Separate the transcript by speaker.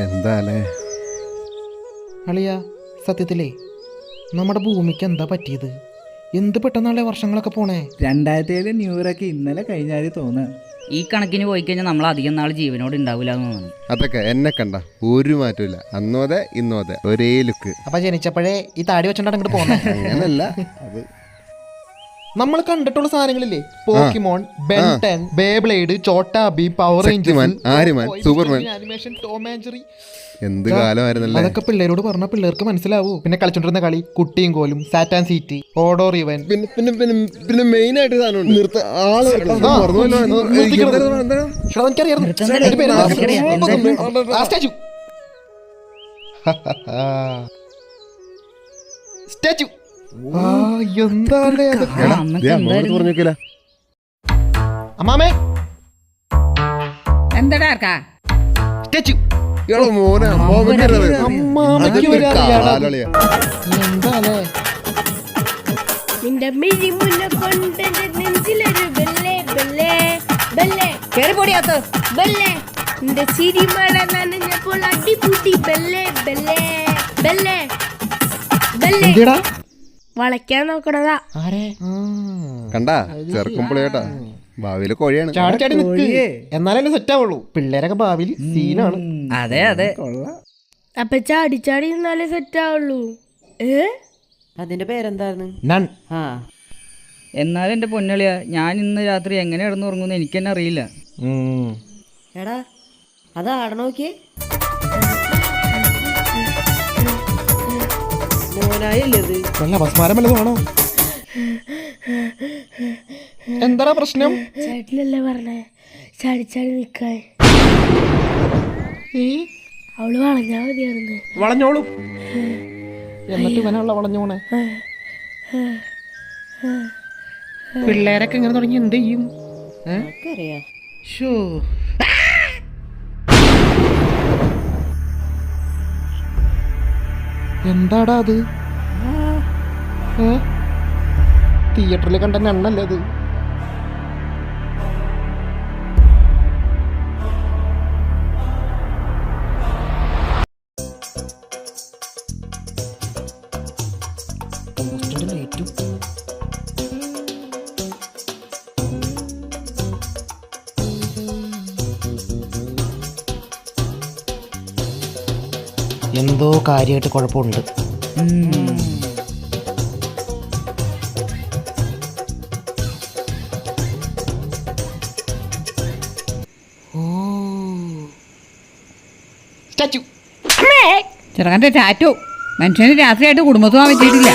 Speaker 1: എന്താലേ
Speaker 2: അളിയ, സത്യത്തിലേ നമ്മുടെ ഭൂമിക്ക് എന്താ പറ്റിയത്? എന്ത് പെട്ടെന്നാളെ വർഷങ്ങളൊക്കെ പോണേ.
Speaker 3: 2007 ന്യൂ ഇയറൊക്കെ ഇന്നലെ കഴിഞ്ഞാൽ തോന്നുക.
Speaker 4: ഈ കണക്കിന് പോയി കഴിഞ്ഞാൽ നമ്മൾ അധികം നാൾ ജീവനോട് ഉണ്ടാവില്ല എന്ന് തോന്നുന്നു.
Speaker 1: അതൊക്കെ എന്നെ കണ്ട ഒരു മാറ്റമില്ല. അന്നോതെ ഇന്നോതെ ഒരേ ലുക്ക്.
Speaker 2: അപ്പൊ ജനിച്ചപ്പോഴേ ഈ താടി വെച്ചോണ്ടാണ് ഇങ്ങോട്ട് പോന്നെ.
Speaker 1: അങ്ങനല്ല അത്.
Speaker 2: നമ്മൾ കണ്ടിട്ടുള്ള സാധനങ്ങളില്ലേ, Pokemon, Ben 10, Beyblade, Chhota Bheem, power rangers,
Speaker 1: Aryaman, superman,
Speaker 2: animation, Tom and Jerry.
Speaker 1: എന്ത് കാലമായിരുന്നല്ലേ.
Speaker 2: അതൊക്കെ പിള്ളേരോട് പറഞ്ഞാൽ പിള്ളേർക്ക് മനസ്സിലാവൂ. പിന്നെ കളിച്ചോണ്ടിരുന്ന കളി കുട്ടിയും കോലും, സാറ്റാൻ സീറ്റ്, ഓഡോ റിവൻ.
Speaker 1: പിന്നെ മെയിൻ ആയിട്ട്
Speaker 2: സ്റ്റാച്ചു. എന്താണ് അമ്മാമേ
Speaker 4: എന്താ
Speaker 2: സ്റ്റാച്ചു.
Speaker 5: നിന്റെ മിഴി മുന്ന കൊണ്ട് നെഞ്ചിലൊരു ബെല്ലേ ബെല്ലേ ബെല്ലേ കേറിപ്പൊടിയാത്ത ബെല്ലേ നിന്റെ ചിരിമഴ നനഞ്ഞപ്പോൾ അടിപൂട്ടി ബെല്ലേ ബെല്ലേ ബെല്ലേ ബെല്ലേ വളയ്ക്കാൻ നോക്കണതാ.
Speaker 1: കണ്ടാ ചെറുക്കുമ്പോഴേട്ടാ ഭാവിയിലെ കോഴിയാണ്.
Speaker 2: ചാടി ചാടി നിക്ക്, എന്നാലല്ലേ സെറ്റ് ആവുള്ളൂ. പിള്ളേരൊക്കെ ഭാവിയിൽ സീനാണ്.
Speaker 4: അതെ അതെ.
Speaker 5: അപ്പൊ ചാടി ചാടി നിന്നാലേ സെറ്റ് ആവുള്ളൂ.
Speaker 6: അതിന്റെ പേരെന്തായിരുന്നു?
Speaker 2: നൺ.
Speaker 4: എന്നാലും എൻ്റെ പൊന്നളിയാ, ഞാൻ ഇന്ന് രാത്രി എങ്ങനെ കിടന്നുറങ്ങുമെന്ന് എനിക്ക് തന്നെ അറിയില്ല.
Speaker 6: എടാ അതാട നോക്കിയേ, മോനായില്ലത്.
Speaker 2: നല്ല അപസ്മാരം വല്ലതുമാണോ? എന്താ പ്രശ്നം?
Speaker 5: ചേട്ടനല്ലേ പറഞ്ഞേ ചാടി ചാടി നിക്കാൻ. അവള് വളഞ്ഞാ മതിയായിരുന്നു.
Speaker 2: വളഞ്ഞോളും. എന്നിട്ട് ഇവനുള്ള വളഞ്ഞു പോണേ. പിള്ളേരൊക്കെ ഇങ്ങനെ തുടങ്ങി എന്ത് ചെയ്യും?
Speaker 6: അറിയാം.
Speaker 2: എന്താടാ അത്? തിയേറ്ററിൽ കണ്ട എണ്ണല്ലേ അത്? എന്തോ കാര്യമായിട്ട് കുഴപ്പമുണ്ട്.
Speaker 4: ചെറുക്കൻ്റെ ടാറ്റു മനുഷ്യന് രാത്രിയായിട്ട് കുടുംബത്തുവാൻ പറ്റിയിട്ടില്ല.